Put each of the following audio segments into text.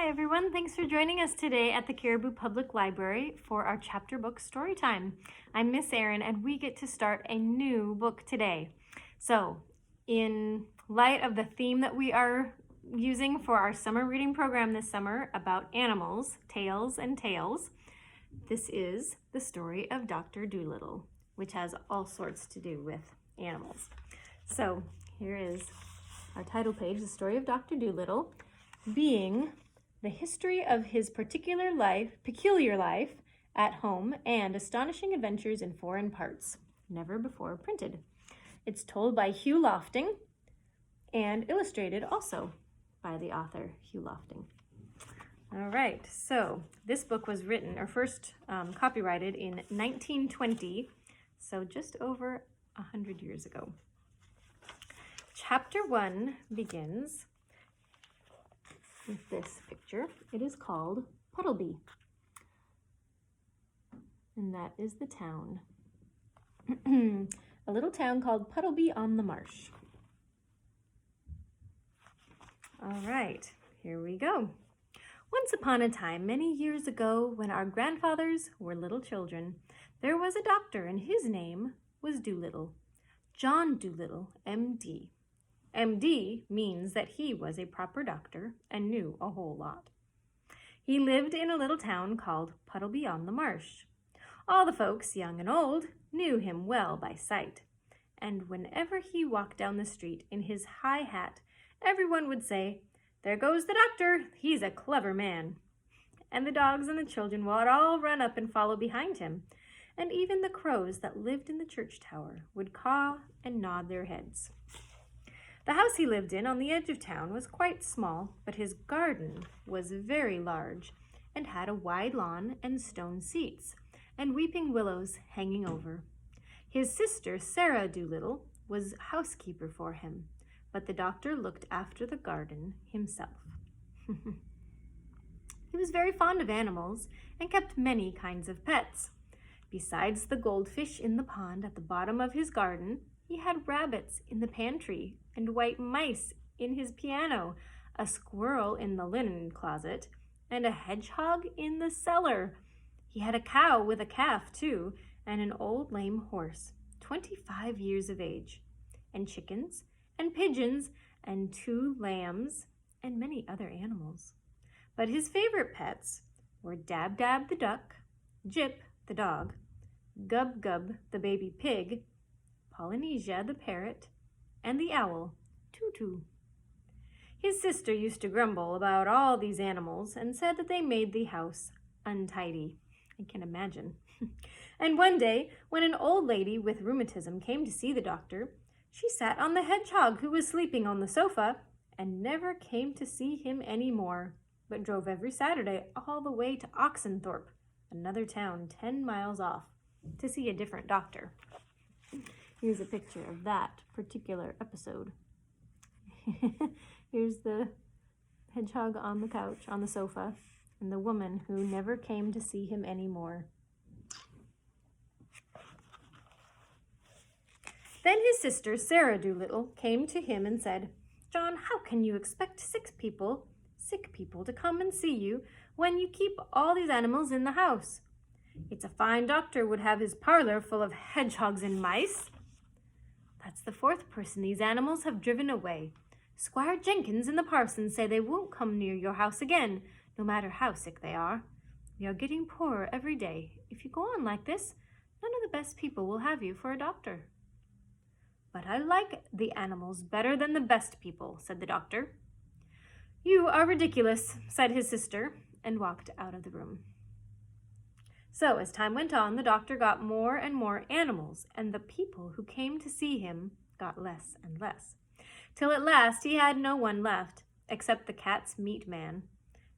Hi everyone, thanks for joining us today at the Caribou Public Library for our chapter book story time. I'm Miss Erin and we get to start a new book today. So in light of the theme that we are using for our summer reading program this summer about animals, tales and tales, this is the story of Doctor Dolittle, which has all sorts to do with animals. So here is our title page, the story of Doctor Dolittle, being the history of his peculiar life at home and astonishing adventures in foreign parts, never before printed. It's told by Hugh Lofting and illustrated also by the author Hugh Lofting. All right, so this book was written or first copyrighted in 1920, so just over 100 years ago. Chapter 1 begins with this picture. It is called Puddlebee, and that is the town. A little town called Puddlebee on the Marsh. All right, here we go. Once upon a time, many years ago, when our grandfathers were little children, there was a doctor, and his name was Dolittle, John Dolittle, M.D. M.D. means that he was a proper doctor and knew a whole lot. He lived in a little town called Puddlebee on the Marsh. All the folks, young and old, knew him well by sight, and whenever he walked down the street in his high hat, everyone would say, "There goes the doctor, he's a clever man." And the dogs and the children would all run up and follow behind him, and even the crows that lived in the church tower would caw and nod their heads. The house he lived in on the edge of town was quite small, but his garden was very large and had a wide lawn and stone seats and weeping willows hanging over. His sister, Sarah Dolittle, was housekeeper for him, but the doctor looked after the garden himself. He was very fond of animals and kept many kinds of pets. Besides the goldfish in the pond at the bottom of his garden, he had rabbits in the pantry and white mice in his piano, a squirrel in the linen closet, and a hedgehog in the cellar. He had a cow with a calf, too, and an old lame horse, 25 years of age, and chickens and pigeons and 2 lambs and many other animals. But his favorite pets were Dab-Dab the duck, Jip the dog, Gub-Gub the baby pig, Polynesia the parrot, and the owl, Tutu. His sister used to grumble about all these animals and said that they made the house untidy. I can imagine. And one day, when an old lady with rheumatism came to see the doctor, she sat on the hedgehog who was sleeping on the sofa and never came to see him any more, but drove every Saturday all the way to Oxenthorpe, another town 10 miles off, to see a different doctor. Here's a picture of that particular episode. Here's the hedgehog on the couch, on the sofa, and the woman who never came to see him anymore. Then his sister, Sarah Dolittle, came to him and said, "John, how can you expect sick people to come and see you when you keep all these animals in the house? It's a fine doctor would have his parlor full of hedgehogs and mice." "That's the 4th person these animals have driven away. Squire Jenkins and the parson say they won't come near your house again, no matter how sick they are. We are getting poorer every day. If you go on like this, none of the best people will have you for a doctor." "But I like the animals better than the best people," said the doctor. "You are ridiculous," said his sister, and walked out of the room. So as time went on, the doctor got more and more animals, and the people who came to see him got less and less, till at last he had no one left, except the cat's meat man.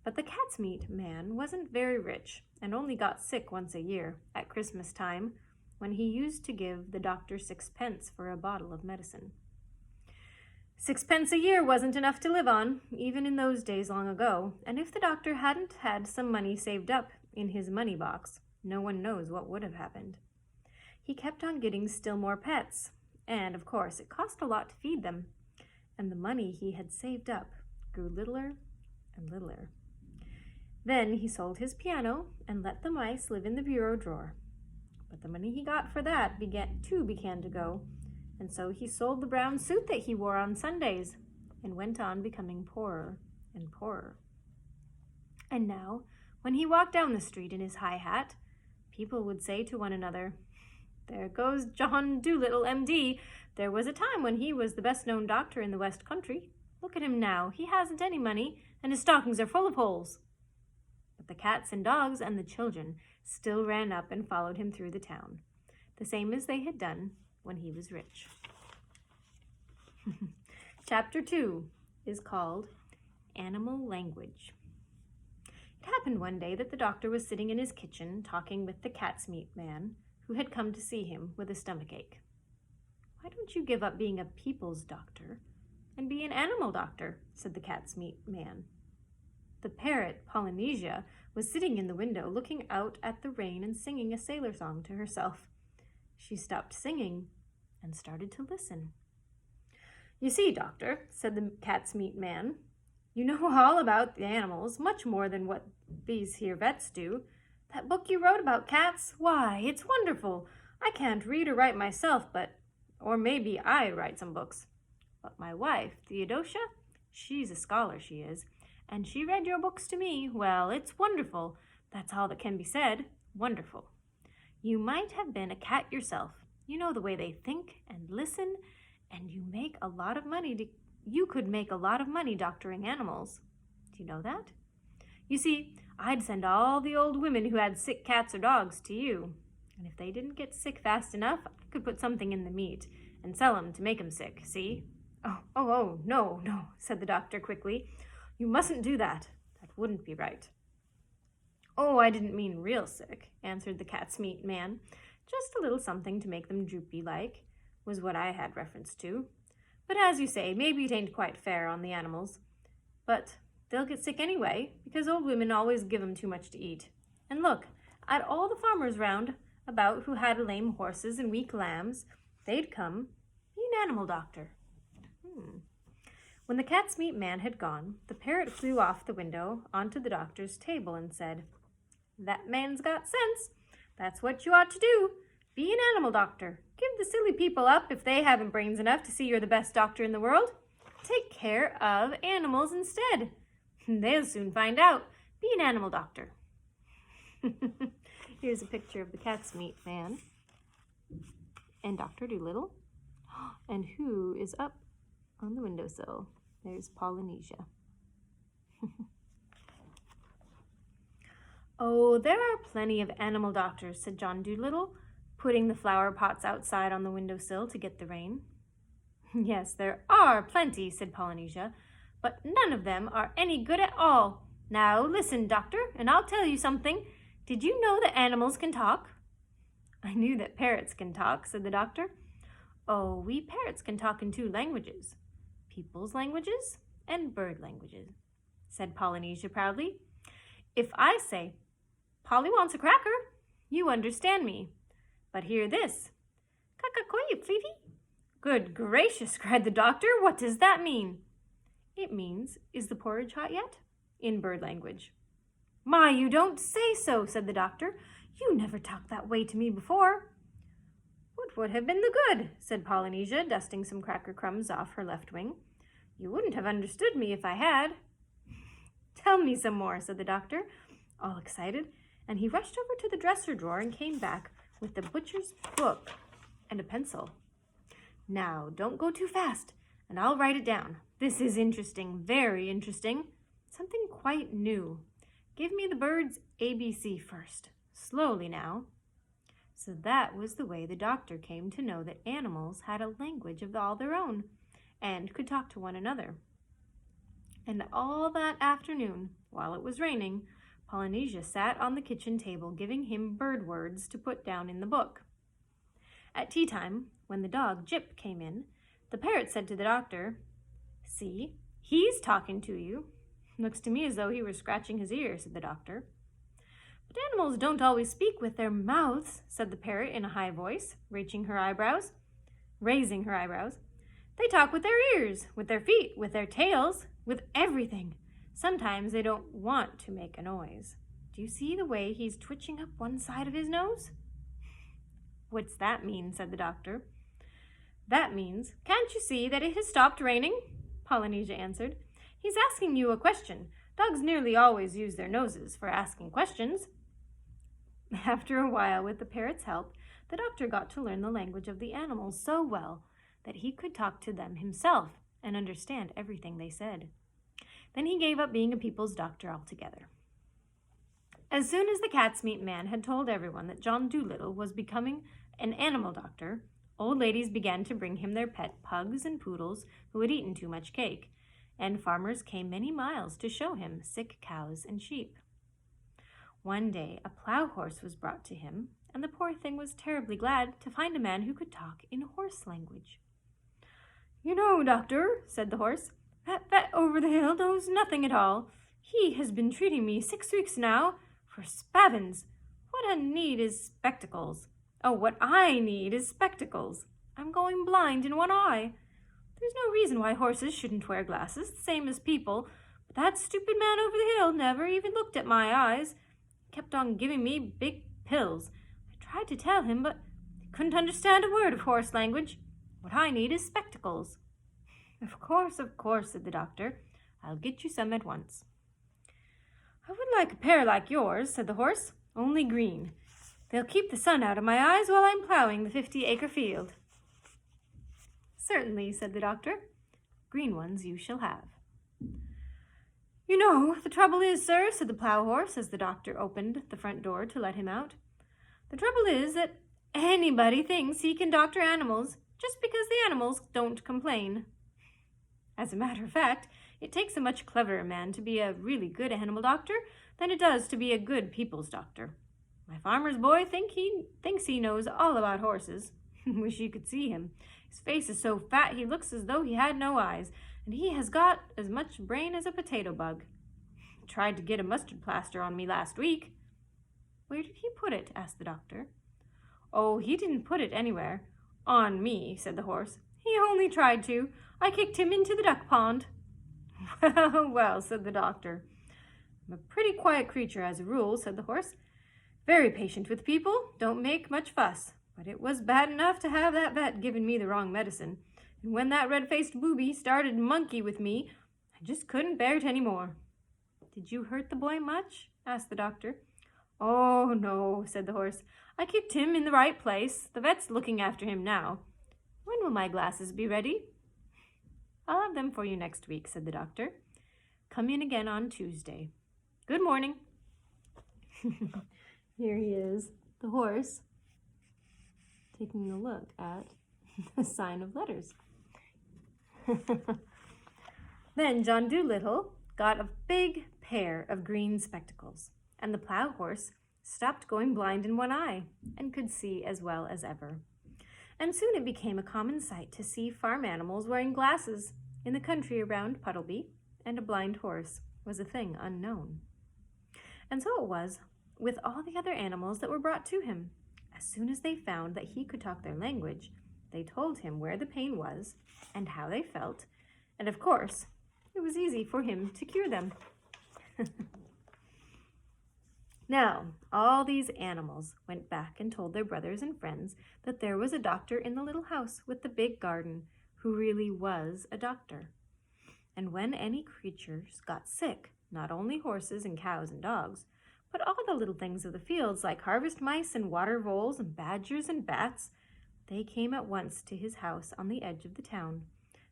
But the cat's meat man wasn't very rich, and only got sick once a year, at Christmas time, when he used to give the doctor 6 pence for a bottle of medicine. 6 pence a year wasn't enough to live on, even in those days long ago, and if the doctor hadn't had some money saved up in his money box, no one knows what would have happened. He kept on getting still more pets, and of course it cost a lot to feed them, and the money he had saved up grew littler and littler. Then he sold his piano and let the mice live in the bureau drawer. But the money he got for that began to go, and so he sold the brown suit that he wore on Sundays and went on becoming poorer and poorer. And now, when he walked down the street in his high hat, people would say to one another, "There goes John Dolittle, M.D. There was a time when he was the best-known doctor in the West Country. Look at him now. He hasn't any money, and his stockings are full of holes." But the cats and dogs and the children still ran up and followed him through the town, the same as they had done when he was rich. Chapter 2 is called Animal Language. It happened one day that the doctor was sitting in his kitchen talking with the cat's meat man, who had come to see him with a stomachache. "Why don't you give up being a people's doctor and be an animal doctor?" said the cat's meat man. The parrot, Polynesia, was sitting in the window looking out at the rain and singing a sailor song to herself. She stopped singing and started to listen. "You see, doctor," said the cat's meat man, "you know all about the animals, much more than what these here vets do. That book you wrote about cats, why, it's wonderful. I can't read or write myself, or maybe I write some books. But my wife, Theodosia, she's a scholar, she is, and she read your books to me. Well, it's wonderful. That's all that can be said. Wonderful. You might have been a cat yourself. You know the way they think and listen, and you could make a lot of money doctoring animals. Do you know that? You see, I'd send all the old women who had sick cats or dogs to you, and if they didn't get sick fast enough, I could put something in the meat and sell 'em to make 'em sick, see?" Oh, no, said the doctor quickly. "You mustn't do that. That wouldn't be right." "Oh, I didn't mean real sick," answered the cat's meat man. "Just a little something to make them droopy-like was what I had reference to. But as you say, maybe it ain't quite fair on the animals. But they'll get sick anyway, because old women always give 'em too much to eat. And look, at all the farmers round about who had lame horses and weak lambs, they'd come, be an animal doctor." When the cat's meat man had gone, the parrot flew off the window onto the doctor's table and said, "That man's got sense. That's what you ought to do. Be an animal doctor. Give the silly people up if they haven't brains enough to see you're the best doctor in the world. Take care of animals instead. They'll soon find out. Be an animal doctor." Here's a picture of the cat's meat man and Dr. Dolittle. And who is up on the windowsill? There's Polynesia. "Oh, there are plenty of animal doctors," said John Dolittle, putting the flower pots outside on the windowsill to get the rain. "Yes, there are plenty," said Polynesia, "but none of them are any good at all. Now listen, doctor, and I'll tell you something. Did you know that animals can talk?" "I knew that parrots can talk," said the doctor. "Oh, we parrots can talk in 2 languages, people's languages and bird languages," said Polynesia proudly. "If I say, 'Polly wants a cracker,' you understand me. But hear this, 'Kakakoy, Fleefy.'" "Good gracious," cried the doctor, "what does that mean?" "It means, 'Is the porridge hot yet?' in bird language." "My, you don't say so," said the doctor. "You never talked that way to me before." "What would have been the good?" said Polynesia, dusting some cracker crumbs off her left wing. "You wouldn't have understood me if I had." "Tell me some more," said the doctor, all excited, and he rushed over to the dresser drawer and came back with the butcher's book and a pencil. "Now, don't go too fast, and I'll write it down. This is interesting, very interesting. Something quite new. Give me the bird's ABC first. Slowly now." So that was the way the doctor came to know that animals had a language of all their own and could talk to one another. And all that afternoon, while it was raining, Polynesia sat on the kitchen table giving him bird words to put down in the book. At tea time, when the dog Jip came in, the parrot said to the doctor, "See, he's talking to you." "Looks to me as though he were scratching his ear," said the doctor. "But animals don't always speak with their mouths," said the parrot in a high voice, raising her eyebrows. "They talk with their ears, with their feet, with their tails, with everything. Sometimes they don't want to make a noise. Do you see the way he's twitching up one side of his nose? What's that mean? Said the doctor. That means, can't you see that it has stopped raining? Polynesia answered. He's asking you a question. Dogs nearly always use their noses for asking questions. After a while, with the parrot's help, the doctor got to learn the language of the animals so well that he could talk to them himself and understand everything they said. Then he gave up being a people's doctor altogether. As soon as the cat's meat man had told everyone that John Dolittle was becoming an animal doctor, old ladies began to bring him their pet pugs and poodles who had eaten too much cake, and farmers came many miles to show him sick cows and sheep. One day a plow horse was brought to him, and the poor thing was terribly glad to find a man who could talk in horse language. You know, doctor, said the horse, that vet over the hill knows nothing at all. He has been treating me 6 weeks now for spavins. What I need is spectacles. Oh, what I need is spectacles. I'm going blind in one eye. There's no reason why horses shouldn't wear glasses, the same as people, but that stupid man over the hill never even looked at my eyes. He kept on giving me big pills. I tried to tell him, but he couldn't understand a word of horse language. What I need is spectacles. Of course, said the doctor. I'll get you some at once. I would like a pair like yours, said the horse, only green. They'll keep the sun out of my eyes while I'm plowing the 50-acre field. Certainly, said the doctor. Green ones you shall have. You know, the trouble is, sir, said the plow horse as the doctor opened the front door to let him out. The trouble is that anybody thinks he can doctor animals just because the animals don't complain. As a matter of fact, it takes a much cleverer man to be a really good animal doctor than it does to be a good people's doctor. My farmer's boy thinks he knows all about horses. Wish you could see him. His face is so fat he looks as though he had no eyes, and he has got as much brain as a potato bug. He tried to get a mustard plaster on me last week. Where did he put it? Asked the doctor. Oh, he didn't put it anywhere. On me, said the horse. He only tried to. I kicked him into the duck pond. Well, said the doctor. I'm a pretty quiet creature as a rule, said the horse. Very patient with people, don't make much fuss. But it was bad enough to have that vet giving me the wrong medicine. And when that red-faced booby started monkey with me, I just couldn't bear it any more. Did you hurt the boy much? Asked the doctor. Oh, no, said the horse. I kicked him in the right place. The vet's looking after him now. When will my glasses be ready? I'll have them for you next week, said the doctor. Come in again on Tuesday. Good morning. Here he is, the horse, taking a look at the sign of letters. Then John Dolittle got a big pair of green spectacles, and the plow horse stopped going blind in one eye and could see as well as ever. And soon it became a common sight to see farm animals wearing glasses in the country around Puddlebee, and a blind horse was a thing unknown. And so it was with all the other animals that were brought to him. As soon as they found that he could talk their language, they told him where the pain was and how they felt, and of course, it was easy for him to cure them. Now, all these animals went back and told their brothers and friends that there was a doctor in the little house with the big garden who really was a doctor. And when any creatures got sick, not only horses and cows and dogs, but all the little things of the fields like harvest mice and water voles and badgers and bats, they came at once to his house on the edge of the town,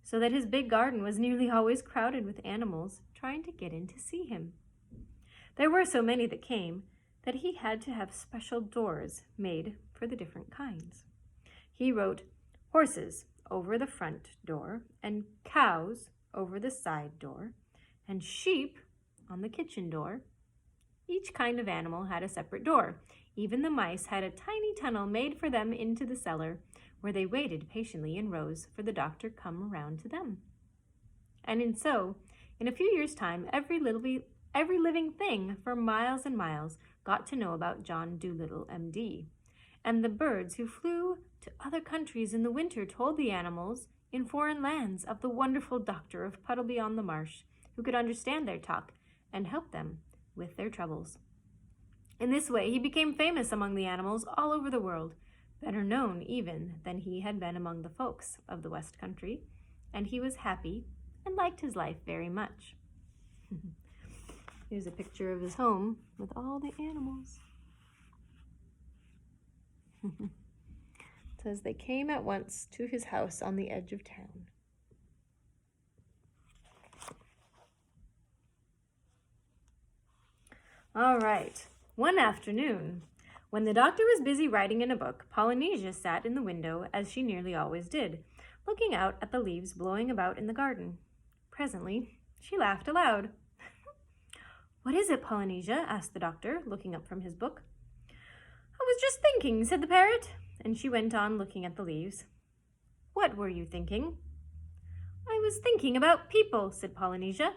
so that his big garden was nearly always crowded with animals trying to get in to see him. There were so many that came that he had to have special doors made for the different kinds. He wrote horses over the front door, and cows over the side door, and sheep on the kitchen door. Each kind of animal had a separate door. Even the mice had a tiny tunnel made for them into the cellar, where they waited patiently in rows for the doctor to come around to them. And in a few years' time, every living thing for miles and miles got to know about John Dolittle, M.D., and the birds who flew to other countries in the winter told the animals in foreign lands of the wonderful doctor of Puddlebee on the Marsh, who could understand their talk and help them with their troubles. In this way, he became famous among the animals all over the world, better known even than he had been among the folks of the West Country, and he was happy and liked his life very much. Here's a picture of his home with all the animals. It says they came at once to his house on the edge of town. All right, one afternoon, when the doctor was busy writing in a book, Polynesia sat in the window, as she nearly always did, looking out at the leaves blowing about in the garden. Presently, she laughed aloud. "What is it, Polynesia?" asked the doctor, looking up from his book. "I was just thinking," said the parrot, and she went on looking at the leaves. "What were you thinking?" "I was thinking about people," said Polynesia.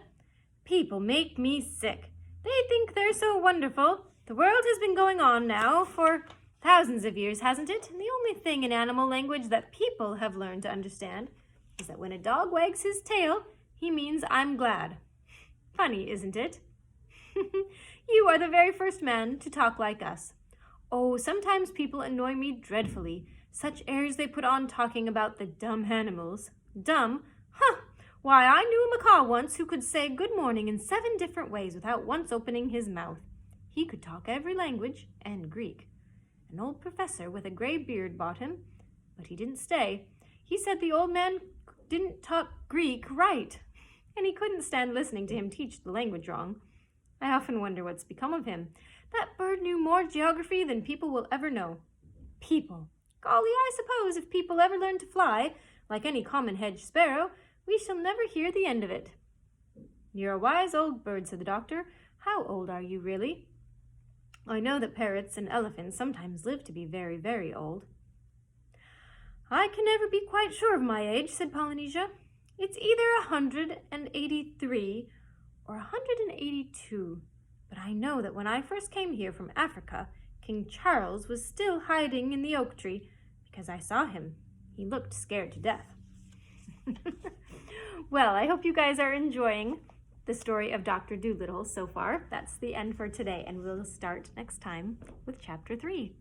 "People make me sick. They think they're so wonderful. The world has been going on now for thousands of years, hasn't it? And the only thing in animal language that people have learned to understand is that when a dog wags his tail, he means I'm glad. Funny, isn't it? You are the very first man to talk like us. Oh, sometimes people annoy me dreadfully. Such airs they put on talking about the dumb animals. Dumb? Huh! Why, I knew a macaw once who could say good morning in 7 different ways without once opening his mouth. He could talk every language and Greek. An old professor with a gray beard bought him, but he didn't stay. He said the old man didn't talk Greek right, and he couldn't stand listening to him teach the language wrong. I often wonder what's become of him. That bird knew more geography than people will ever know. People! Golly, I suppose if people ever learn to fly, like any common hedge sparrow, we shall never hear the end of it." "You're a wise old bird," said the doctor. "How old are you, really?" "I know that parrots and elephants sometimes live to be very, very old." "I can never be quite sure of my age," said Polynesia. "It's either 183 or 182, but I know that when I first came here from Africa, King Charles was still hiding in the oak tree because I saw him. He looked scared to death." Well, I hope you guys are enjoying the story of Dr. Dolittle so far. That's the end for today, and we'll start next time with Chapter 3.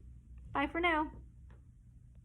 Bye for now.